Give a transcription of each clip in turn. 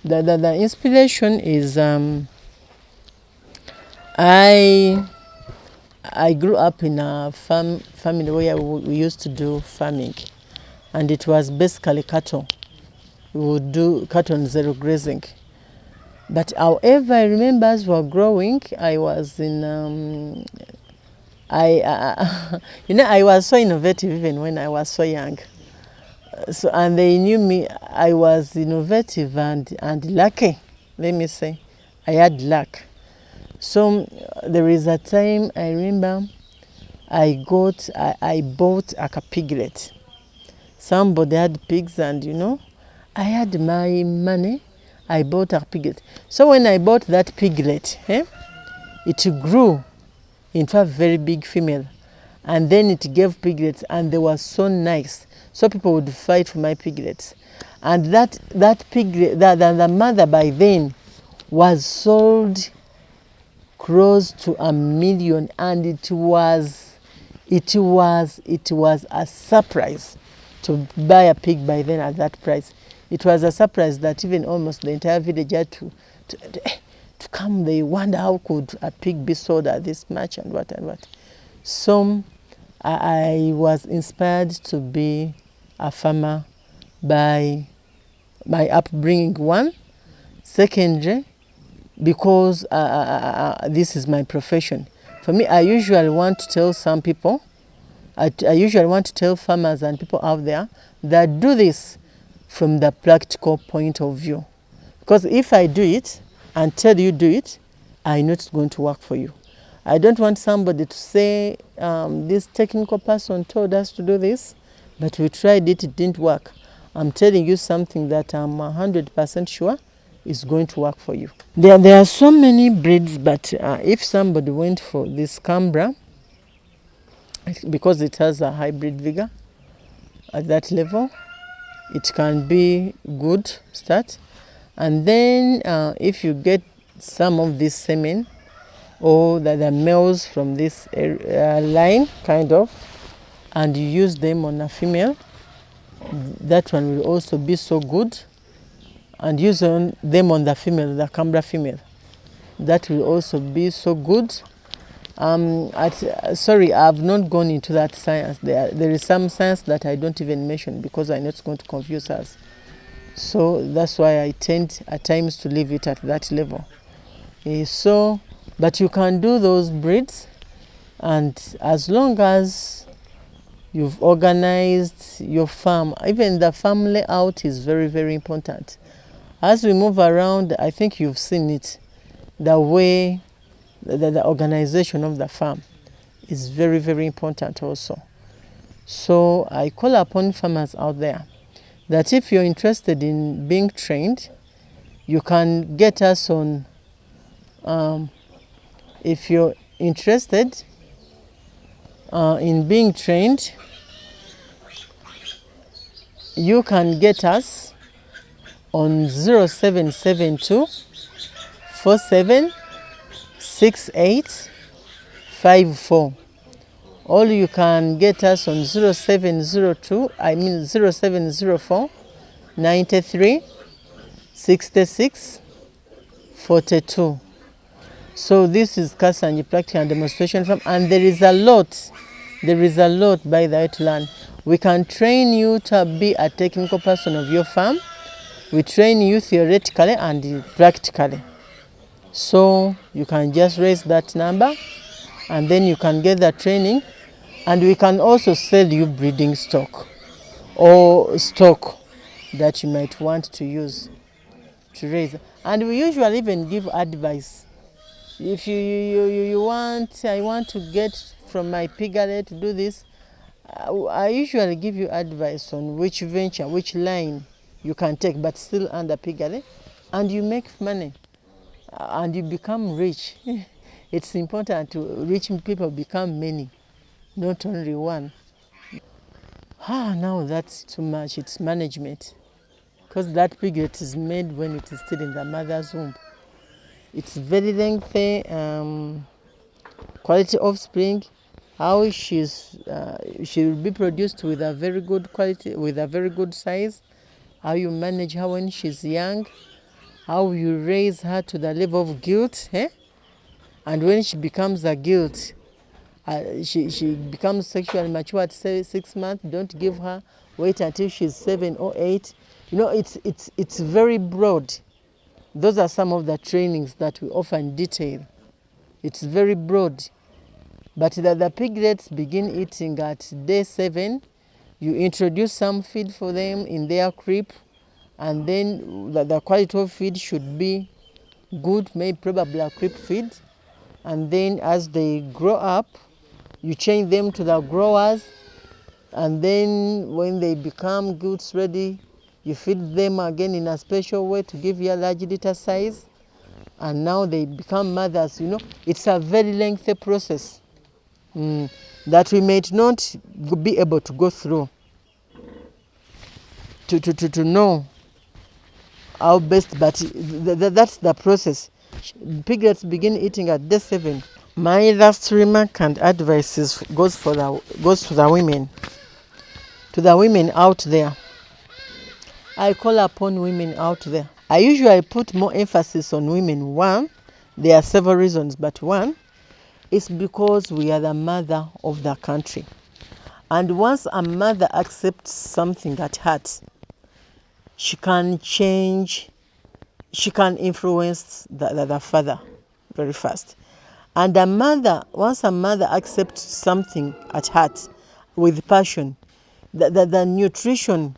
The inspiration is I grew up in a family where we used to do farming, and it was basically cattle. We would do cattle and zero grazing. But however, I remember as we were growing, I was in I was so innovative even when I was so young. So, and they knew me. I was innovative and lucky. Let me say, I had luck. So there is a time I remember I bought a piglet. Somebody had pigs, and I had my money. I bought a piglet. So when I bought that piglet, it grew into a very big female, and then it gave piglets, and they were so nice. So people would fight for my piglets, and that piglet, the mother by then was sold close to $1 million, and it was a surprise to buy a pig by then at that price. It was a surprise that even almost the entire village had to come. They wonder how could a pig be sold at this much and what and what. So I was inspired to be a farmer by my upbringing, one. Secondly, because this is my profession. For me, I usually want to tell some people, I usually want to tell farmers and people out there that do this from the practical point of view. Because if I do it and tell you do it, I know it's going to work for you. I don't want somebody to say, this technical person told us to do this, but we tried it, it didn't work. I'm telling you something that I'm 100% sure is going to work for you. There are so many breeds, but if somebody went for this Canberra, because it has a hybrid vigor at that level, it can be good start. And then if you get some of this semen, or the males from this line, kind of, and you use them on a female, that one will also be so good. And use them on the female, the Canberra female, that will also be so good. Sorry, I've not gone into that science. There is some science that I don't even mention because I know it's going to confuse us. So that's why I tend at times to leave it at that level. But you can do those breeds, and as long as you've organized your farm, even the farm layout is very, very important. As we move around, I think you've seen it, the way the organization of the farm is very, very important also. So I call upon farmers out there that if you're interested in being trained, you can get us on, if you're interested in being trained, you can get us on 0772 476854. Or you can get us on 0704 93 66 42. So this is Kasanje Practical and Demonstration Farm, and there is a lot by the way to learn. We can train you to be a technical person of your farm. We train you theoretically and practically. So you can just raise that number, and then you can get that training, and we can also sell you breeding stock or stock that you might want to use to raise. And we usually even give advice. If I want to get from my piggery to do this, I usually give you advice on which venture, which line you can take, but still under piggery, and you make money, and you become rich. It's important to rich people become many, not only one. Now that's too much. It's management, because that piglet is made when it is still in the mother's womb. It's very lengthy, quality offspring. How she will be produced with a very good quality, with a very good size. How you manage her when she's young, how you raise her to the level of guilt, eh? And when she becomes a guilt, she becomes sexually mature at 6 months. Don't give her, wait until she's 7 or 8. You know, it's very broad. Those are some of the trainings that we offer in detail. It's very broad. But the piglets begin eating at day 7. You introduce some feed for them in their crib, and then the quality of feed should be good, maybe probably a crib feed. And then as they grow up, you change them to the growers, and then when they become goods ready, you feed them again in a special way to give you a large litter size, and now they become mothers. You know, it's a very lengthy process that we may not be able to go through to know how best, but that's the process. Piglets begin eating at day 7. My last remark and advice goes to the women out there. I call upon women out there. I usually put more emphasis on women. One, there are several reasons, but one is because we are the mother of the country. And once a mother accepts something at heart, she can change, she can influence the father very fast. And once a mother accepts something at heart with passion, the nutrition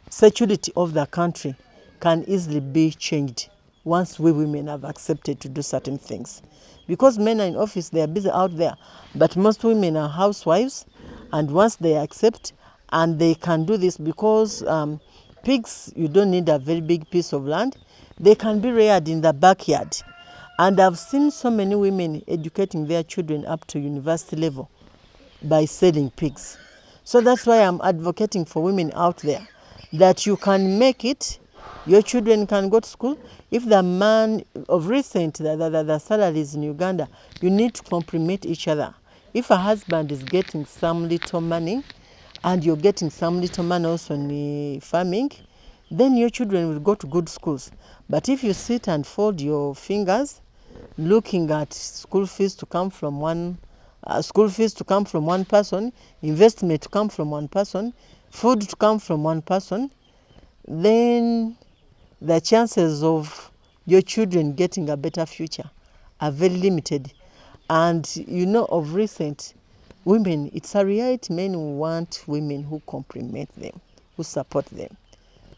security of the country can easily be changed once we women have accepted to do certain things. Because men are in office, they are busy out there, but most women are housewives, and once they accept, and they can do this because pigs, you don't need a very big piece of land. They can be reared in the backyard. And I've seen so many women educating their children up to university level by selling pigs. So that's why I'm advocating for women out there, that you can make it, your children can go to school. If the man of recent, the salaries in Uganda, you need to complement each other. If a husband is getting some little money, and you're getting some little money also in farming, then your children will go to good schools. But if you sit and fold your fingers, looking at school fees to come from one person, investment to come from one person, food to come from one person, then the chances of your children getting a better future are very limited. And you know, of recent, women, it's a reality, men want women who complement them, who support them.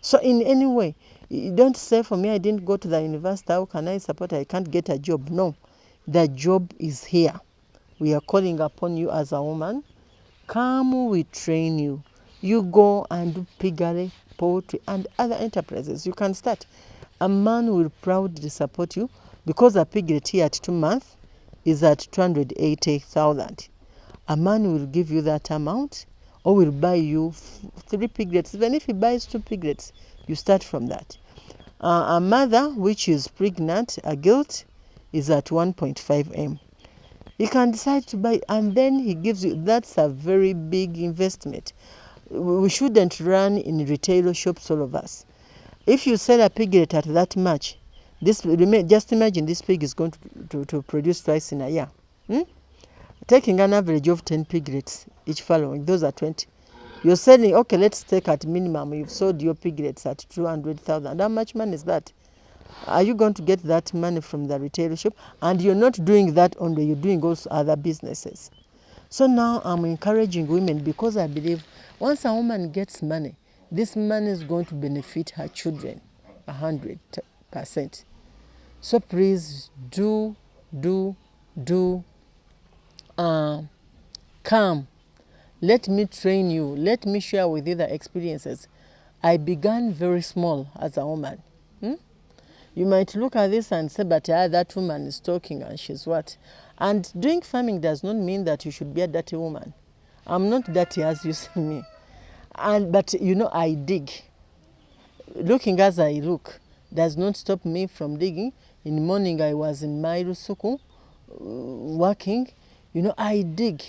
So in any way, you don't say, for me, I didn't go to the university, how can I support? I can't get a job. No, the job is here. We are calling upon you as a woman. Come, we train you. You go and do piggery, poultry, and other enterprises. You can start. A man will proudly support you, because a piglet here at 2 months is at 280,000. A man will give you that amount, or will buy you 3 piglets. Even if he buys 2 piglets, you start from that. A mother which is pregnant, a gilt, is at 1.5 M. You can decide to buy, and then he gives you. That's a very big investment. We shouldn't run in retail shops, all of us. If you sell a piglet at that much, just imagine this pig is going to produce twice in a year. Taking an average of 10 piglets each following, those are 20. You're selling, okay, let's take at minimum, you've sold your piglets at 200,000. How much money is that? Are you going to get that money from the retail shop? And you're not doing that only, you're doing also other businesses. So now I'm encouraging women, because I believe once a woman gets money, this money is going to benefit her children 100%. So please come. Let me train you. Let me share with you the experiences. I began very small as a woman. You might look at this and say, but that woman is talking and she's what? And doing farming does not mean that you should be a dirty woman. I'm not dirty as you see me. But you know, I dig. Looking as I look does not stop me from digging. In the morning I was in my rusuku working. You know, I dig.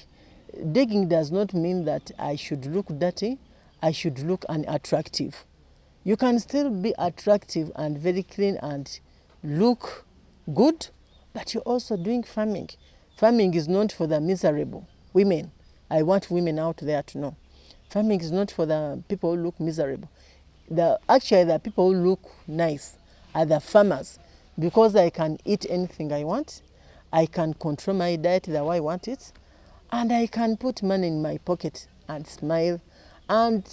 Digging does not mean that I should look dirty. I should look unattractive. You can still be attractive and very clean and look good, but you're also doing farming. Farming is not for the miserable women. I want women out there to know. Farming is not for the people who look miserable. Actually, the people who look nice are the farmers, because I can eat anything I want, I can control my diet the way I want it, and I can put money in my pocket and smile. And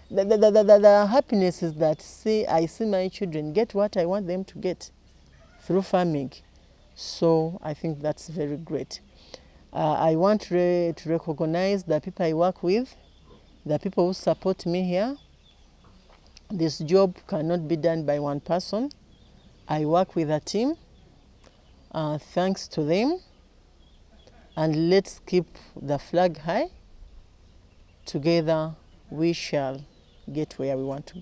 the happiness is that I see my children get what I want them to get through farming. So I think that's very great. I want to recognize the people I work with, the people who support me here. This job cannot be done by one person. I work with a team. Thanks to them. And let's keep the flag high. Together we shall get where we want to go.